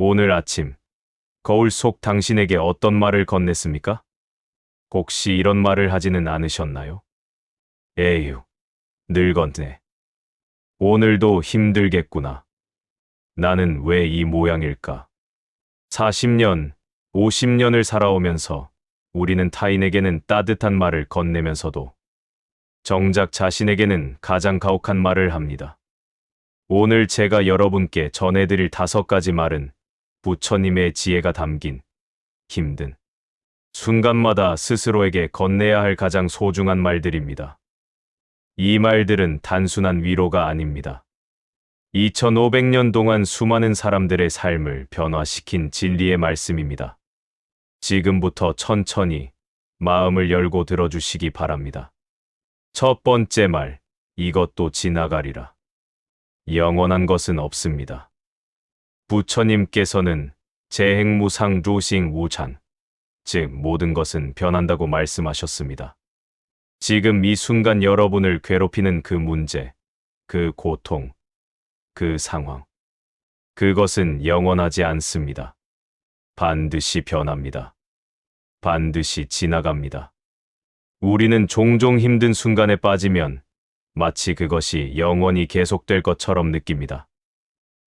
오늘 아침 거울 속 당신에게 어떤 말을 건넸습니까? 혹시 이런 말을 하지는 않으셨나요? 에휴, 늙었네. 오늘도 힘들겠구나. 나는 왜 이 모양일까? 40년, 50년을 살아오면서 우리는 타인에게는 따뜻한 말을 건네면서도 정작 자신에게는 가장 가혹한 말을 합니다. 오늘 제가 여러분께 전해드릴 5가지 말은 부처님의 지혜가 담긴 힘든 순간마다 스스로에게 건네야 할 가장 소중한 말들입니다. 이 말들은 단순한 위로가 아닙니다. 2500년 동안 수많은 사람들의 삶을 변화시킨 진리의 말씀입니다. 지금부터 천천히 마음을 열고 들어주시기 바랍니다. 첫 번째 말, 이것도 지나가리라. 영원한 것은 없습니다. 부처님께서는 재행무상 루싱 우찬, 즉 모든 것은 변한다고 말씀하셨습니다. 지금 이 순간 여러분을 괴롭히는 그 문제, 그 고통, 그 상황, 그것은 영원하지 않습니다. 반드시 변합니다. 반드시 지나갑니다. 우리는 종종 힘든 순간에 빠지면 마치 그것이 영원히 계속될 것처럼 느낍니다.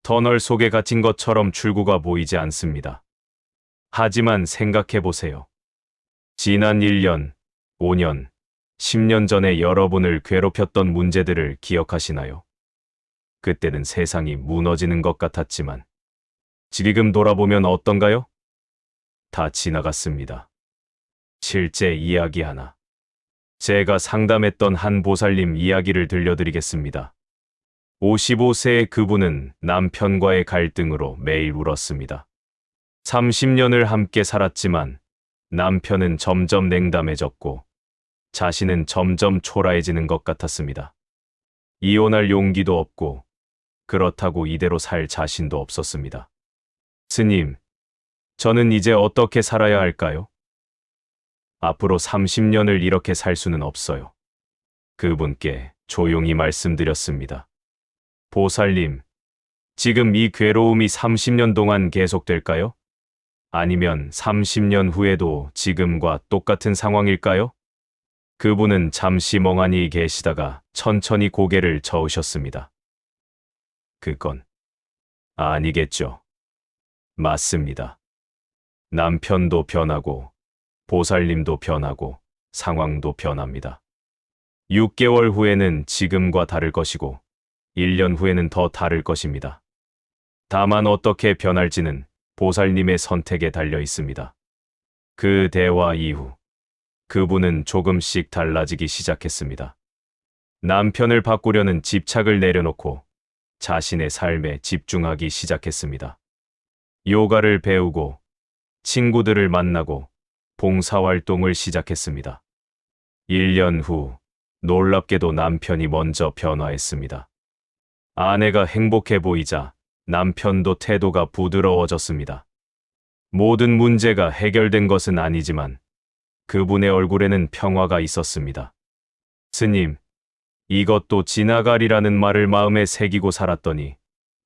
터널 속에 갇힌 것처럼 출구가 보이지 않습니다. 하지만 생각해 보세요. 지난 1년, 5년, 10년 전에 여러분을 괴롭혔던 문제들을 기억하시나요? 그때는 세상이 무너지는 것 같았지만 지금 돌아보면 어떤가요? 다 지나갔습니다. 실제 이야기 하나. 제가 상담했던 한 보살님 이야기를 들려드리겠습니다. 55세의 그분은 남편과의 갈등으로 매일 울었습니다. 30년을 함께 살았지만 남편은 점점 냉담해졌고 자신은 점점 초라해지는 것 같았습니다. 이혼할 용기도 없고 그렇다고 이대로 살 자신도 없었습니다. 스님, 저는 이제 어떻게 살아야 할까요? 앞으로 30년을 이렇게 살 수는 없어요. 그분께 조용히 말씀드렸습니다. 보살님, 지금 이 괴로움이 30년 동안 계속될까요? 아니면 30년 후에도 지금과 똑같은 상황일까요? 그분은 잠시 멍하니 계시다가 천천히 고개를 저으셨습니다. 그건 아니겠죠. 맞습니다. 남편도 변하고 보살님도 변하고 상황도 변합니다. 6개월 후에는 지금과 다를 것이고 1년 후에는 더 다를 것입니다. 다만 어떻게 변할지는 보살님의 선택에 달려 있습니다. 그 대화 이후 그분은 조금씩 달라지기 시작했습니다. 남편을 바꾸려는 집착을 내려놓고 자신의 삶에 집중하기 시작했습니다. 요가를 배우고 친구들을 만나고 봉사활동을 시작했습니다. 1년 후 놀랍게도 남편이 먼저 변화했습니다. 아내가 행복해 보이자 남편도 태도가 부드러워졌습니다. 모든 문제가 해결된 것은 아니지만 그분의 얼굴에는 평화가 있었습니다. 스님, 이것도 지나가리라는 말을 마음에 새기고 살았더니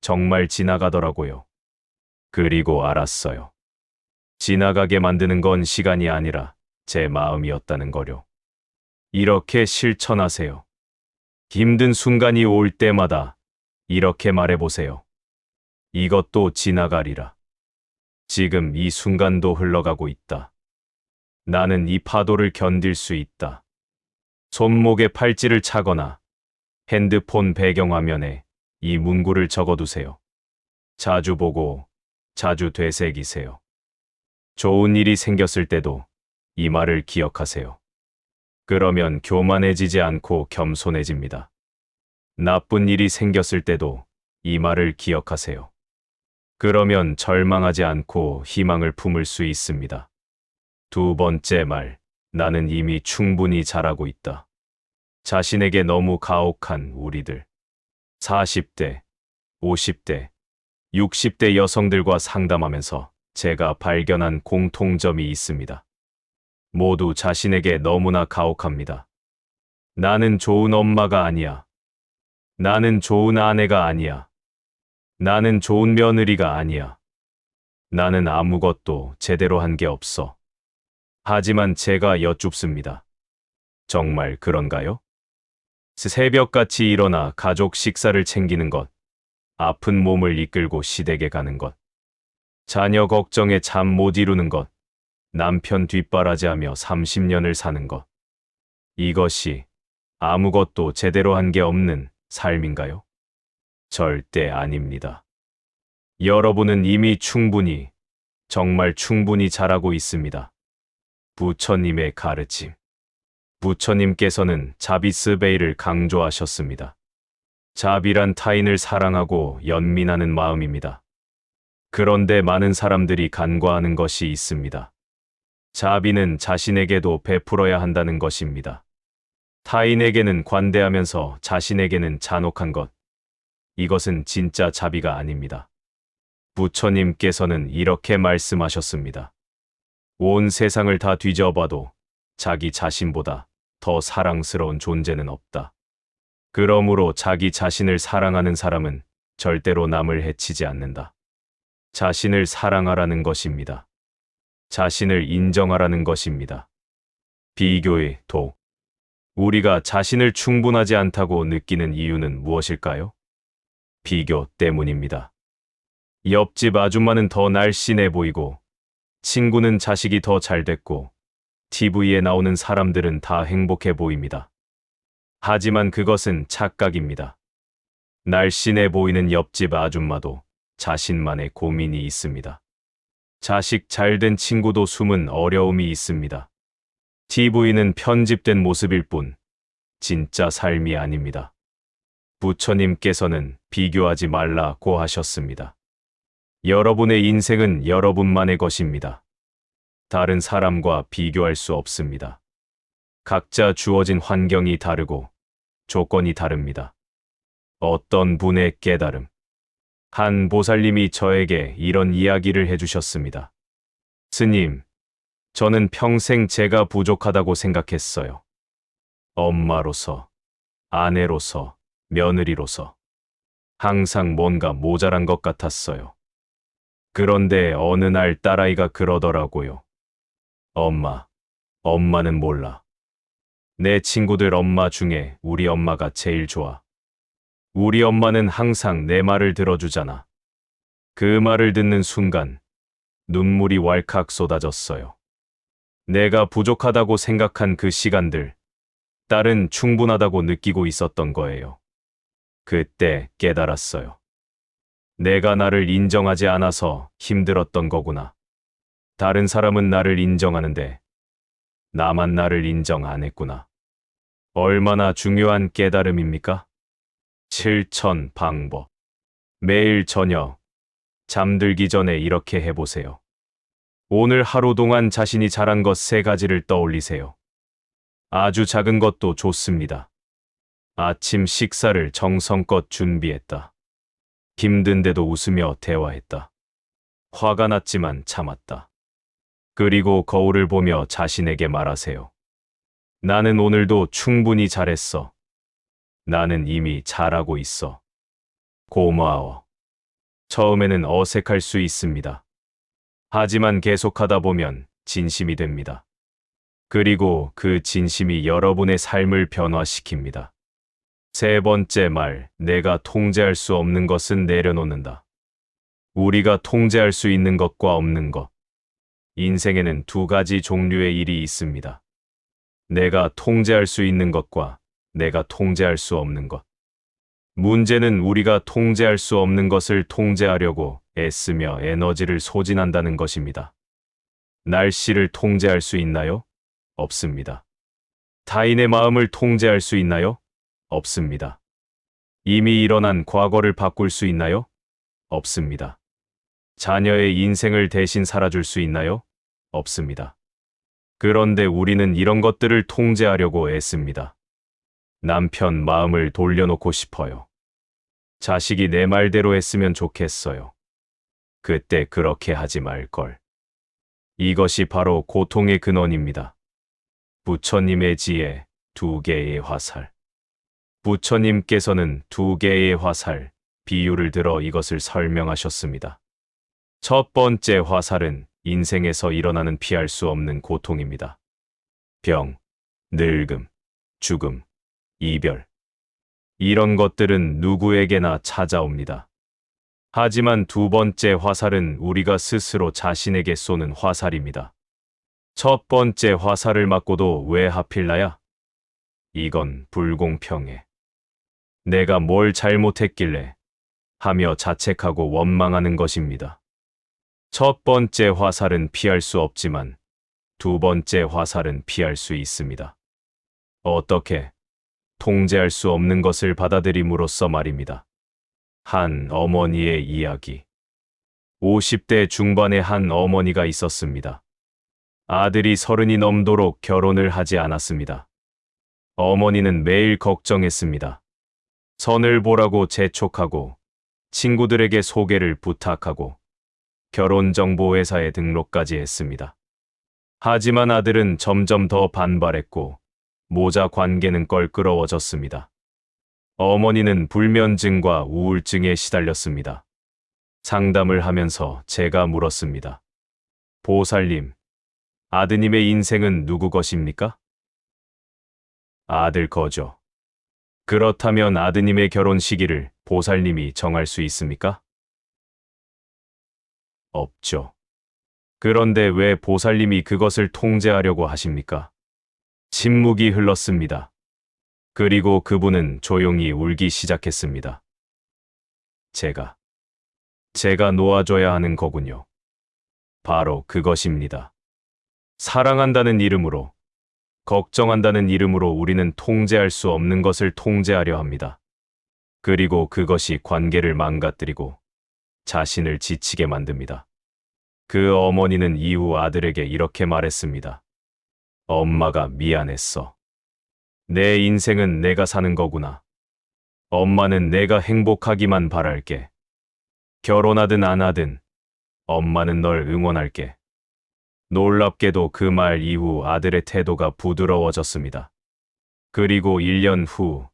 정말 지나가더라고요. 그리고 알았어요. 지나가게 만드는 건 시간이 아니라 제 마음이었다는 거요. 이렇게 실천하세요. 힘든 순간이 올 때마다 이렇게 말해보세요. 이것도 지나가리라. 지금 이 순간도 흘러가고 있다. 나는 이 파도를 견딜 수 있다. 손목에 팔찌를 차거나 핸드폰 배경화면에 이 문구를 적어두세요. 자주 보고 자주 되새기세요. 좋은 일이 생겼을 때도 이 말을 기억하세요. 그러면 교만해지지 않고 겸손해집니다. 나쁜 일이 생겼을 때도 이 말을 기억하세요. 그러면 절망하지 않고 희망을 품을 수 있습니다. 두 번째 말, 나는 이미 충분히 잘하고 있다. 자신에게 너무 가혹한 우리들. 40대, 50대, 60대 여성들과 상담하면서 제가 발견한 공통점이 있습니다. 모두 자신에게 너무나 가혹합니다. 나는 좋은 엄마가 아니야. 나는 좋은 아내가 아니야. 나는 좋은 며느리가 아니야. 나는 아무것도 제대로 한 게 없어. 하지만 제가 여쭙습니다. 정말 그런가요? 새벽같이 일어나 가족 식사를 챙기는 것, 아픈 몸을 이끌고 시댁에 가는 것, 자녀 걱정에 잠 못 이루는 것, 남편 뒷바라지하며 30년을 사는 것. 이것이 아무것도 제대로 한 게 없는 삶인가요? 절대 아닙니다. 여러분은 이미 충분히, 정말 충분히 잘하고 있습니다. 부처님의 가르침. 부처님께서는 자비스 베이를 강조하셨습니다. 자비란 타인을 사랑하고 연민하는 마음입니다. 그런데 많은 사람들이 간과하는 것이 있습니다. 자비는 자신에게도 베풀어야 한다는 것입니다. 타인에게는 관대하면서 자신에게는 잔혹한 것. 이것은 진짜 자비가 아닙니다. 부처님께서는 이렇게 말씀하셨습니다. 온 세상을 다 뒤져봐도 자기 자신보다 더 사랑스러운 존재는 없다. 그러므로 자기 자신을 사랑하는 사람은 절대로 남을 해치지 않는다. 자신을 사랑하라는 것입니다. 자신을 인정하라는 것입니다. 비교의 도. 우리가 자신을 충분하지 않다고 느끼는 이유는 무엇일까요? 비교 때문입니다. 옆집 아줌마는 더 날씬해 보이고, 친구는 자식이 더 잘 됐고, TV에 나오는 사람들은 다 행복해 보입니다. 하지만 그것은 착각입니다. 날씬해 보이는 옆집 아줌마도 자신만의 고민이 있습니다. 자식 잘된 친구도 숨은 어려움이 있습니다. TV는 편집된 모습일 뿐, 진짜 삶이 아닙니다. 부처님께서는 비교하지 말라고 하셨습니다. 여러분의 인생은 여러분만의 것입니다. 다른 사람과 비교할 수 없습니다. 각자 주어진 환경이 다르고 조건이 다릅니다. 어떤 분의 깨달음. 한 보살님이 저에게 이런 이야기를 해주셨습니다. 스님, 저는 평생 제가 부족하다고 생각했어요. 엄마로서, 아내로서, 며느리로서. 항상 뭔가 모자란 것 같았어요. 그런데 어느 날 딸아이가 그러더라고요. 엄마는 몰라. 내 친구들 엄마 중에 우리 엄마가 제일 좋아. 우리 엄마는 항상 내 말을 들어주잖아. 그 말을 듣는 순간 눈물이 왈칵 쏟아졌어요. 내가 부족하다고 생각한 그 시간들, 딸은 충분하다고 느끼고 있었던 거예요. 그때 깨달았어요. 내가 나를 인정하지 않아서 힘들었던 거구나. 다른 사람은 나를 인정하는데 나만 나를 인정 안 했구나. 얼마나 중요한 깨달음입니까? 실천 방법. 매일 저녁 잠들기 전에 이렇게 해보세요. 오늘 하루 동안 자신이 잘한 것 3가지를 떠올리세요. 아주 작은 것도 좋습니다. 아침 식사를 정성껏 준비했다. 힘든데도 웃으며 대화했다. 화가 났지만 참았다. 그리고 거울을 보며 자신에게 말하세요. 나는 오늘도 충분히 잘했어. 나는 이미 잘하고 있어. 고마워. 처음에는 어색할 수 있습니다. 하지만 계속하다 보면 진심이 됩니다. 그리고 그 진심이 여러분의 삶을 변화시킵니다. 3번째 말, 내가 통제할 수 없는 것은 내려놓는다. 우리가 통제할 수 있는 것과 없는 것. 인생에는 2가지 종류의 일이 있습니다. 내가 통제할 수 있는 것과 내가 통제할 수 없는 것. 문제는 우리가 통제할 수 없는 것을 통제하려고 애쓰며 에너지를 소진한다는 것입니다. 날씨를 통제할 수 있나요? 없습니다. 타인의 마음을 통제할 수 있나요? 없습니다. 이미 일어난 과거를 바꿀 수 있나요? 없습니다. 자녀의 인생을 대신 살아줄 수 있나요? 없습니다. 그런데 우리는 이런 것들을 통제하려고 애씁니다. 남편 마음을 돌려놓고 싶어요. 자식이 내 말대로 했으면 좋겠어요. 그때 그렇게 하지 말걸. 이것이 바로 고통의 근원입니다. 부처님의 지혜, 2개의 화살. 부처님께서는 2개의 화살, 비유를 들어 이것을 설명하셨습니다. 첫 번째 화살은 인생에서 일어나는 피할 수 없는 고통입니다. 병, 늙음, 죽음, 이별. 이런 것들은 누구에게나 찾아옵니다. 하지만 두 번째 화살은 우리가 스스로 자신에게 쏘는 화살입니다. 첫 번째 화살을 맞고도 왜 하필 나야? 이건 불공평해. 내가 뭘 잘못했길래 하며 자책하고 원망하는 것입니다. 첫 번째 화살은 피할 수 없지만 두 번째 화살은 피할 수 있습니다. 어떻게? 통제할 수 없는 것을 받아들임으로써 말입니다. 한 어머니의 이야기. 50대 중반의 한 어머니가 있었습니다. 아들이 30이 넘도록 결혼을 하지 않았습니다. 어머니는 매일 걱정했습니다. 선을 보라고 재촉하고 친구들에게 소개를 부탁하고 결혼정보회사에 등록까지 했습니다. 하지만 아들은 점점 더 반발했고 모자 관계는 껄끄러워졌습니다. 어머니는 불면증과 우울증에 시달렸습니다. 상담을 하면서 제가 물었습니다. 보살님, 아드님의 인생은 누구 것입니까? 아들 거죠. 그렇다면 아드님의 결혼 시기를 보살님이 정할 수 있습니까? 없죠. 그런데 왜 보살님이 그것을 통제하려고 하십니까? 침묵이 흘렀습니다. 그리고 그분은 조용히 울기 시작했습니다. 제가 놓아줘야 하는 거군요. 바로 그것입니다. 사랑한다는 이름으로, 걱정한다는 이름으로 우리는 통제할 수 없는 것을 통제하려 합니다. 그리고 그것이 관계를 망가뜨리고 자신을 지치게 만듭니다. 그 어머니는 이후 아들에게 이렇게 말했습니다. 엄마가 미안했어. 내 인생은 내가 사는 거구나. 엄마는 내가 행복하기만 바랄게. 결혼하든 안 하든 엄마는 널 응원할게. 놀랍게도 그 말 이후 아들의 태도가 부드러워졌습니다. 그리고 1년 후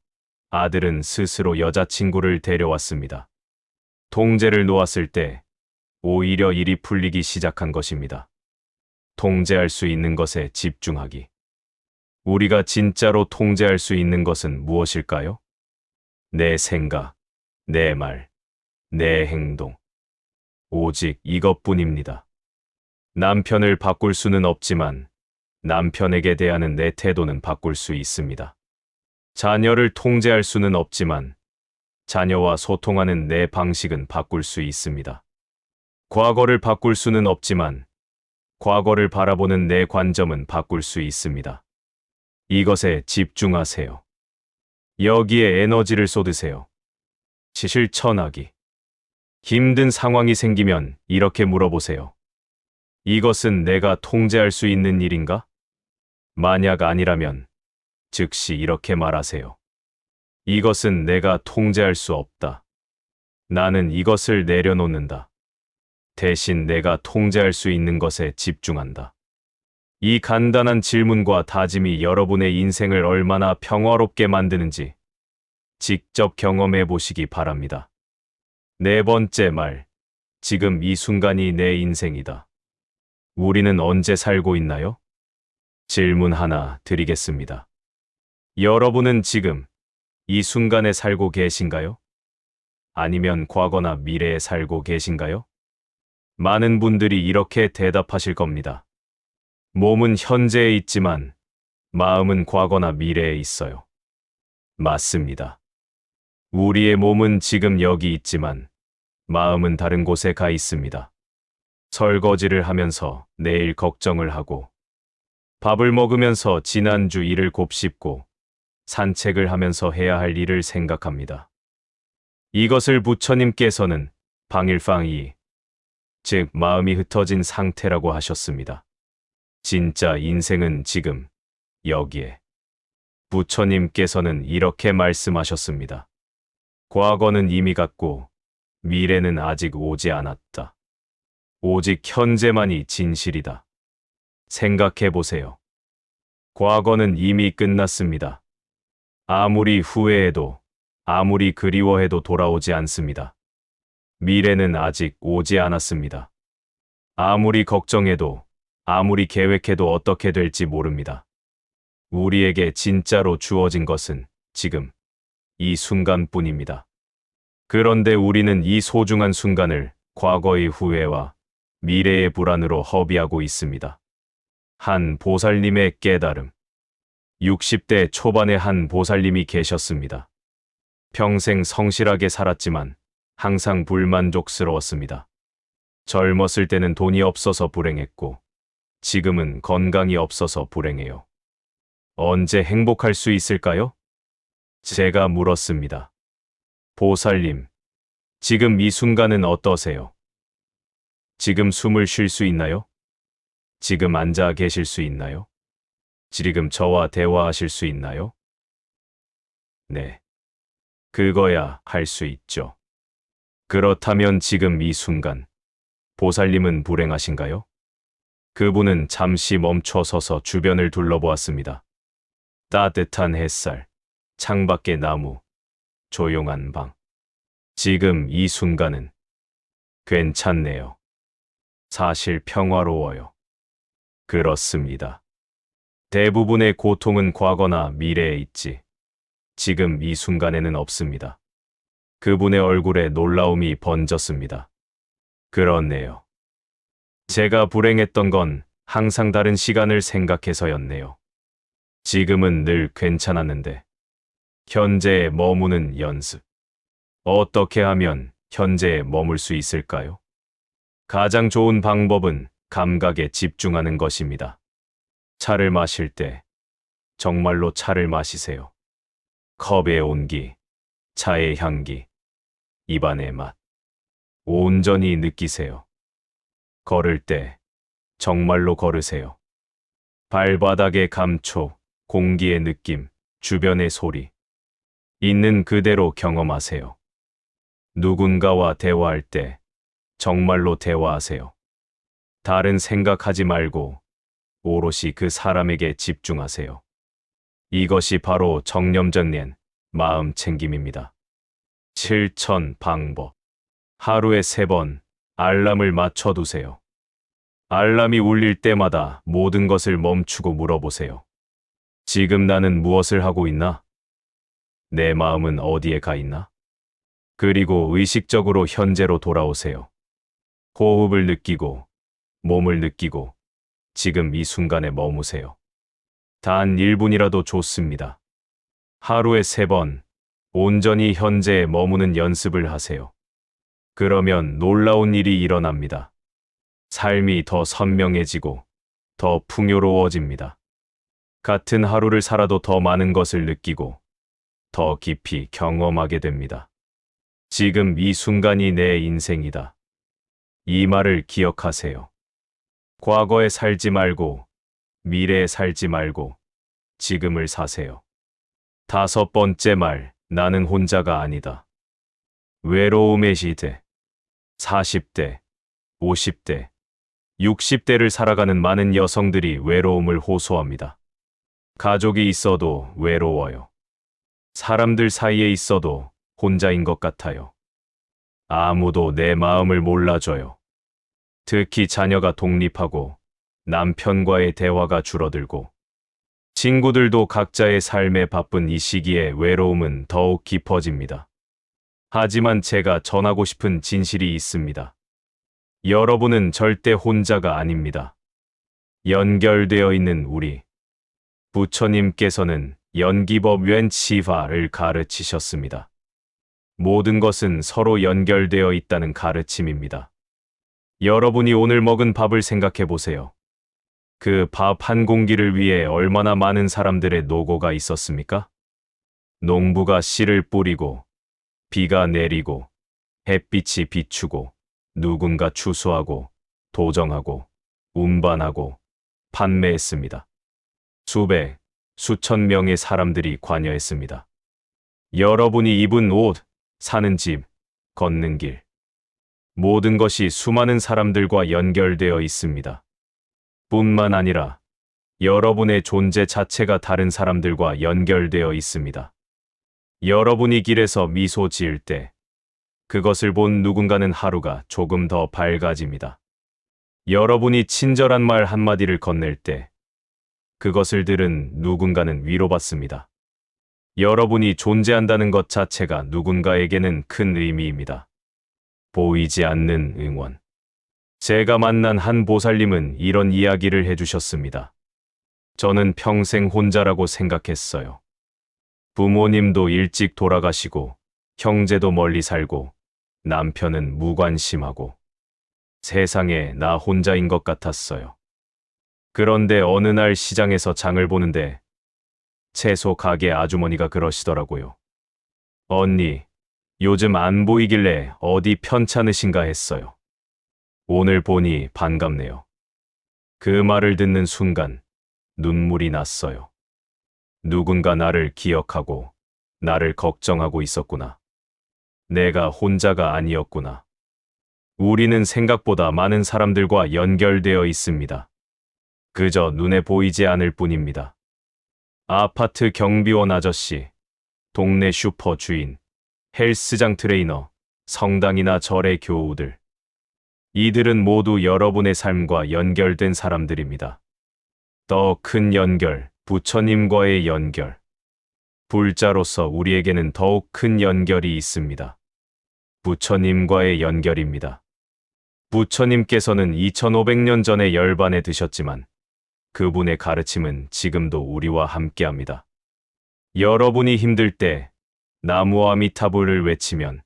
아들은 스스로 여자친구를 데려왔습니다. 통제를 놓았을 때 오히려 일이 풀리기 시작한 것입니다. 통제할 수 있는 것에 집중하기. 우리가 진짜로 통제할 수 있는 것은 무엇일까요? 내 생각, 내 말, 내 행동. 오직 이것뿐입니다. 남편을 바꿀 수는 없지만 남편에게 대하는 내 태도는 바꿀 수 있습니다. 자녀를 통제할 수는 없지만 자녀와 소통하는 내 방식은 바꿀 수 있습니다. 과거를 바꿀 수는 없지만 과거를 바라보는 내 관점은 바꿀 수 있습니다. 이것에 집중하세요. 여기에 에너지를 쏟으세요. 치실천하기. 힘든 상황이 생기면 이렇게 물어보세요. 이것은 내가 통제할 수 있는 일인가? 만약 아니라면 즉시 이렇게 말하세요. 이것은 내가 통제할 수 없다. 나는 이것을 내려놓는다. 대신 내가 통제할 수 있는 것에 집중한다. 이 간단한 질문과 다짐이 여러분의 인생을 얼마나 평화롭게 만드는지 직접 경험해 보시기 바랍니다. 네 번째 말, 지금 이 순간이 내 인생이다. 우리는 언제 살고 있나요? 질문 하나 드리겠습니다. 여러분은 지금 이 순간에 살고 계신가요? 아니면 과거나 미래에 살고 계신가요? 많은 분들이 이렇게 대답하실 겁니다. 몸은 현재에 있지만 마음은 과거나 미래에 있어요. 맞습니다. 우리의 몸은 지금 여기 있지만 마음은 다른 곳에 가 있습니다. 설거지를 하면서 내일 걱정을 하고, 밥을 먹으면서 지난주 일을 곱씹고, 산책을 하면서 해야 할 일을 생각합니다. 이것을 부처님께서는 방일방이, 즉 마음이 흩어진 상태라고 하셨습니다. 진짜 인생은 지금 여기에. 부처님께서는 이렇게 말씀하셨습니다. 과거는 이미 갔고 미래는 아직 오지 않았다. 오직 현재만이 진실이다. 생각해 보세요. 과거는 이미 끝났습니다. 아무리 후회해도, 아무리 그리워해도 돌아오지 않습니다. 미래는 아직 오지 않았습니다. 아무리 걱정해도, 아무리 계획해도 어떻게 될지 모릅니다. 우리에게 진짜로 주어진 것은 지금 이 순간뿐입니다. 그런데 우리는 이 소중한 순간을 과거의 후회와 미래의 불안으로 허비하고 있습니다. 한 보살님의 깨달음. 60대 초반의 한 보살님이 계셨습니다. 평생 성실하게 살았지만 항상 불만족스러웠습니다. 젊었을 때는 돈이 없어서 불행했고 지금은 건강이 없어서 불행해요. 언제 행복할 수 있을까요? 제가 물었습니다. 보살님, 지금 이 순간은 어떠세요? 지금 숨을 쉴 수 있나요? 지금 앉아 계실 수 있나요? 지금 저와 대화하실 수 있나요? 네. 그거야 할 수 있죠. 그렇다면 지금 이 순간, 보살님은 불행하신가요? 그분은 잠시 멈춰 서서 주변을 둘러보았습니다. 따뜻한 햇살, 창밖의 나무, 조용한 방. 지금 이 순간은 괜찮네요. 사실 평화로워요. 그렇습니다. 대부분의 고통은 과거나 미래에 있지. 지금 이 순간에는 없습니다. 그분의 얼굴에 놀라움이 번졌습니다. 그렇네요. 제가 불행했던 건 항상 다른 시간을 생각해서였네요. 지금은 늘 괜찮았는데. 현재에 머무는 연습. 어떻게 하면 현재에 머물 수 있을까요? 가장 좋은 방법은 감각에 집중하는 것입니다. 차를 마실 때 정말로 차를 마시세요. 컵의 온기, 차의 향기, 입안의 맛. 온전히 느끼세요. 걸을 때 정말로 걸으세요. 발바닥의 감촉, 공기의 느낌, 주변의 소리. 있는 그대로 경험하세요. 누군가와 대화할 때 정말로 대화하세요. 다른 생각하지 말고 오롯이 그 사람에게 집중하세요. 이것이 바로 정념전년 마음 챙김입니다. 실천 방법. 하루에 3번 알람을 맞춰두세요. 알람이 울릴 때마다 모든 것을 멈추고 물어보세요. 지금 나는 무엇을 하고 있나? 내 마음은 어디에 가 있나? 그리고 의식적으로 현재로 돌아오세요. 호흡을 느끼고, 몸을 느끼고, 지금 이 순간에 머무세요. 단 1분이라도 좋습니다. 하루에 3번, 온전히 현재에 머무는 연습을 하세요. 그러면 놀라운 일이 일어납니다. 삶이 더 선명해지고, 더 풍요로워집니다. 같은 하루를 살아도 더 많은 것을 느끼고, 더 깊이 경험하게 됩니다. 지금 이 순간이 내 인생이다. 이 말을 기억하세요. 과거에 살지 말고, 미래에 살지 말고, 지금을 사세요. 5번째 말, 나는 혼자가 아니다. 외로움의 시대. 40대, 50대, 60대를 살아가는 많은 여성들이 외로움을 호소합니다. 가족이 있어도 외로워요. 사람들 사이에 있어도 혼자인 것 같아요. 아무도 내 마음을 몰라줘요. 특히 자녀가 독립하고 남편과의 대화가 줄어들고 친구들도 각자의 삶에 바쁜 이 시기에 외로움은 더욱 깊어집니다. 하지만 제가 전하고 싶은 진실이 있습니다. 여러분은 절대 혼자가 아닙니다. 연결되어 있는 우리. 부처님께서는 연기법 웬치파를 가르치셨습니다. 모든 것은 서로 연결되어 있다는 가르침입니다. 여러분이 오늘 먹은 밥을 생각해 보세요. 그 밥 한 공기를 위해 얼마나 많은 사람들의 노고가 있었습니까? 농부가 씨를 뿌리고, 비가 내리고, 햇빛이 비추고, 누군가 추수하고, 도정하고, 운반하고, 판매했습니다. 수백, 수천 명의 사람들이 관여했습니다. 여러분이 입은 옷, 사는 집, 걷는 길. 모든 것이 수많은 사람들과 연결되어 있습니다. 뿐만 아니라 여러분의 존재 자체가 다른 사람들과 연결되어 있습니다. 여러분이 길에서 미소 지을 때 그것을 본 누군가는 하루가 조금 더 밝아집니다. 여러분이 친절한 말 한마디를 건넬 때 그것을 들은 누군가는 위로받습니다. 여러분이 존재한다는 것 자체가 누군가에게는 큰 의미입니다. 보이지 않는 응원. 제가 만난 한 보살님은 이런 이야기를 해주셨습니다. 저는 평생 혼자라고 생각했어요. 부모님도 일찍 돌아가시고, 형제도 멀리 살고, 남편은 무관심하고, 세상에 나 혼자인 것 같았어요. 그런데 어느 날 시장에서 장을 보는데 채소 가게 아주머니가 그러시더라고요. 언니, 요즘 안 보이길래 어디 편찮으신가 했어요. 오늘 보니 반갑네요. 그 말을 듣는 순간 눈물이 났어요. 누군가 나를 기억하고 나를 걱정하고 있었구나. 내가 혼자가 아니었구나. 우리는 생각보다 많은 사람들과 연결되어 있습니다. 그저 눈에 보이지 않을 뿐입니다. 아파트 경비원 아저씨, 동네 슈퍼 주인, 헬스장 트레이너, 성당이나 절의 교우들. 이들은 모두 여러분의 삶과 연결된 사람들입니다. 더 큰 연결, 부처님과의 연결. 불자로서 우리에게는 더욱 큰 연결이 있습니다. 부처님과의 연결입니다. 부처님께서는 2500년 전에 열반에 드셨지만 그분의 가르침은 지금도 우리와 함께합니다. 여러분이 힘들 때 나무아미타불을 외치면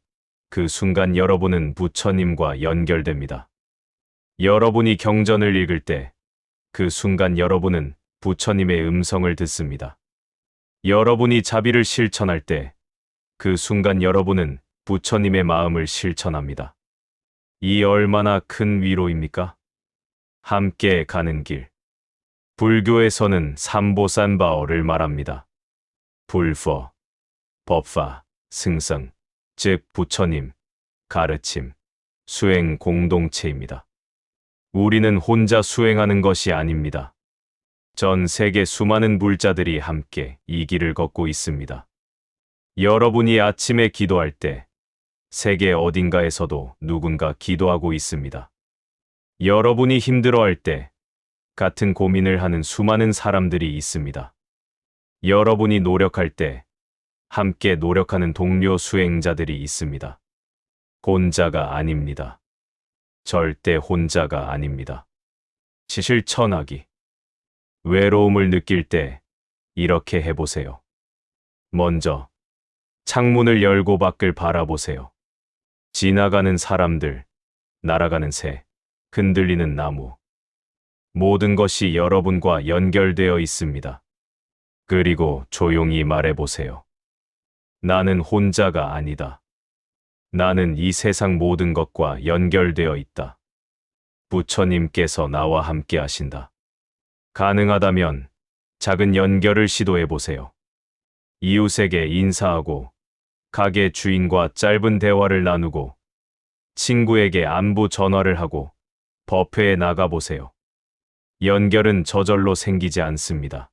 그 순간 여러분은 부처님과 연결됩니다. 여러분이 경전을 읽을 때 그 순간 여러분은 부처님의 음성을 듣습니다. 여러분이 자비를 실천할 때 그 순간 여러분은 부처님의 마음을 실천합니다. 이 얼마나 큰 위로입니까? 함께 가는 길. 불교에서는 삼보산바어를 말합니다. 불퍼, 법파, 승성, 즉 부처님, 가르침, 수행 공동체입니다. 우리는 혼자 수행하는 것이 아닙니다. 전 세계 수많은 불자들이 함께 이 길을 걷고 있습니다. 여러분이 아침에 기도할 때 세계 어딘가에서도 누군가 기도하고 있습니다. 여러분이 힘들어할 때 같은 고민을 하는 수많은 사람들이 있습니다. 여러분이 노력할 때 함께 노력하는 동료 수행자들이 있습니다. 혼자가 아닙니다. 절대 혼자가 아닙니다. 지실천하기. 외로움을 느낄 때 이렇게 해보세요. 먼저 창문을 열고 밖을 바라보세요. 지나가는 사람들, 날아가는 새, 흔들리는 나무. 모든 것이 여러분과 연결되어 있습니다. 그리고 조용히 말해보세요. 나는 혼자가 아니다. 나는 이 세상 모든 것과 연결되어 있다. 부처님께서 나와 함께 하신다. 가능하다면 작은 연결을 시도해보세요. 이웃에게 인사하고, 가게 주인과 짧은 대화를 나누고, 친구에게 안부 전화를 하고, 법회에 나가보세요. 연결은 저절로 생기지 않습니다.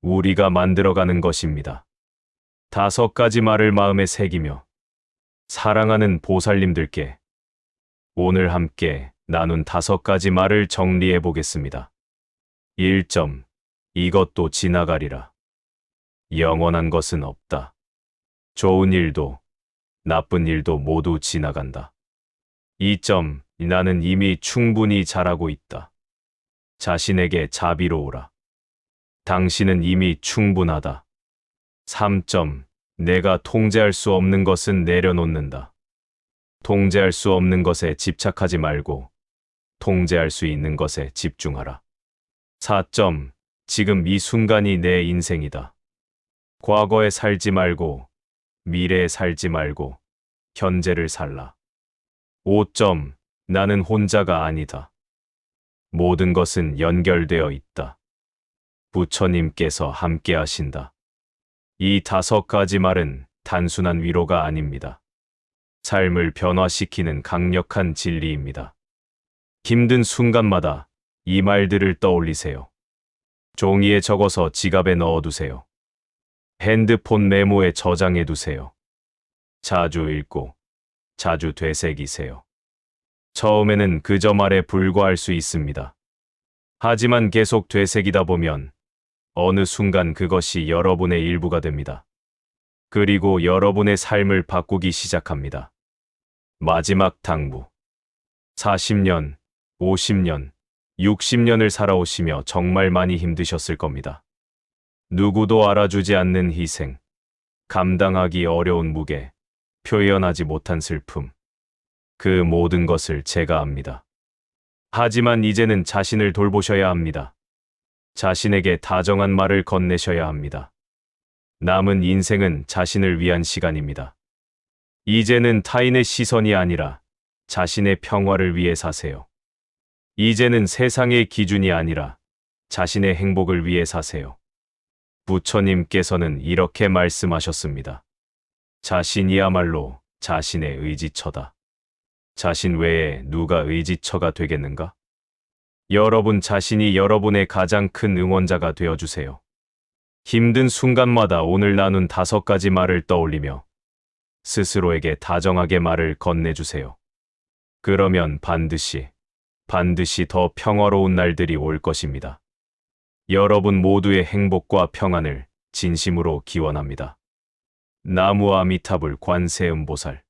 우리가 만들어가는 것입니다. 5가지 말을 마음에 새기며 사랑하는 보살님들께 오늘 함께 나눈 5가지 말을 정리해 보겠습니다. 1점. 이것도 지나가리라. 영원한 것은 없다. 좋은 일도 나쁜 일도 모두 지나간다. 2점. 나는 이미 충분히 잘하고 있다. 자신에게 자비로우라. 당신은 이미 충분하다. 3점. 내가 통제할 수 없는 것은 내려놓는다. 통제할 수 없는 것에 집착하지 말고 통제할 수 있는 것에 집중하라. 4점. 지금 이 순간이 내 인생이다. 과거에 살지 말고 미래에 살지 말고 현재를 살라. 5점. 나는 혼자가 아니다. 모든 것은 연결되어 있다. 부처님께서 함께 하신다. 이 5가지 말은 단순한 위로가 아닙니다. 삶을 변화시키는 강력한 진리입니다. 힘든 순간마다 이 말들을 떠올리세요. 종이에 적어서 지갑에 넣어두세요. 핸드폰 메모에 저장해두세요. 자주 읽고 자주 되새기세요. 처음에는 그저 말에 불과할 수 있습니다. 하지만 계속 되새기다 보면 어느 순간 그것이 여러분의 일부가 됩니다. 그리고 여러분의 삶을 바꾸기 시작합니다. 마지막 당부. 40년, 50년, 60년을 살아오시며 정말 많이 힘드셨을 겁니다. 누구도 알아주지 않는 희생, 감당하기 어려운 무게, 표현하지 못한 슬픔. 그 모든 것을 제가 압니다. 하지만 이제는 자신을 돌보셔야 합니다. 자신에게 다정한 말을 건네셔야 합니다. 남은 인생은 자신을 위한 시간입니다. 이제는 타인의 시선이 아니라 자신의 평화를 위해 사세요. 이제는 세상의 기준이 아니라 자신의 행복을 위해 사세요. 부처님께서는 이렇게 말씀하셨습니다. 자신이야말로 자신의 의지처다. 자신 외에 누가 의지처가 되겠는가? 여러분 자신이 여러분의 가장 큰 응원자가 되어주세요. 힘든 순간마다 오늘 나눈 5가지 말을 떠올리며 스스로에게 다정하게 말을 건네주세요. 그러면 반드시 더 평화로운 날들이 올 것입니다. 여러분 모두의 행복과 평안을 진심으로 기원합니다. 나무 아미타불 관세음보살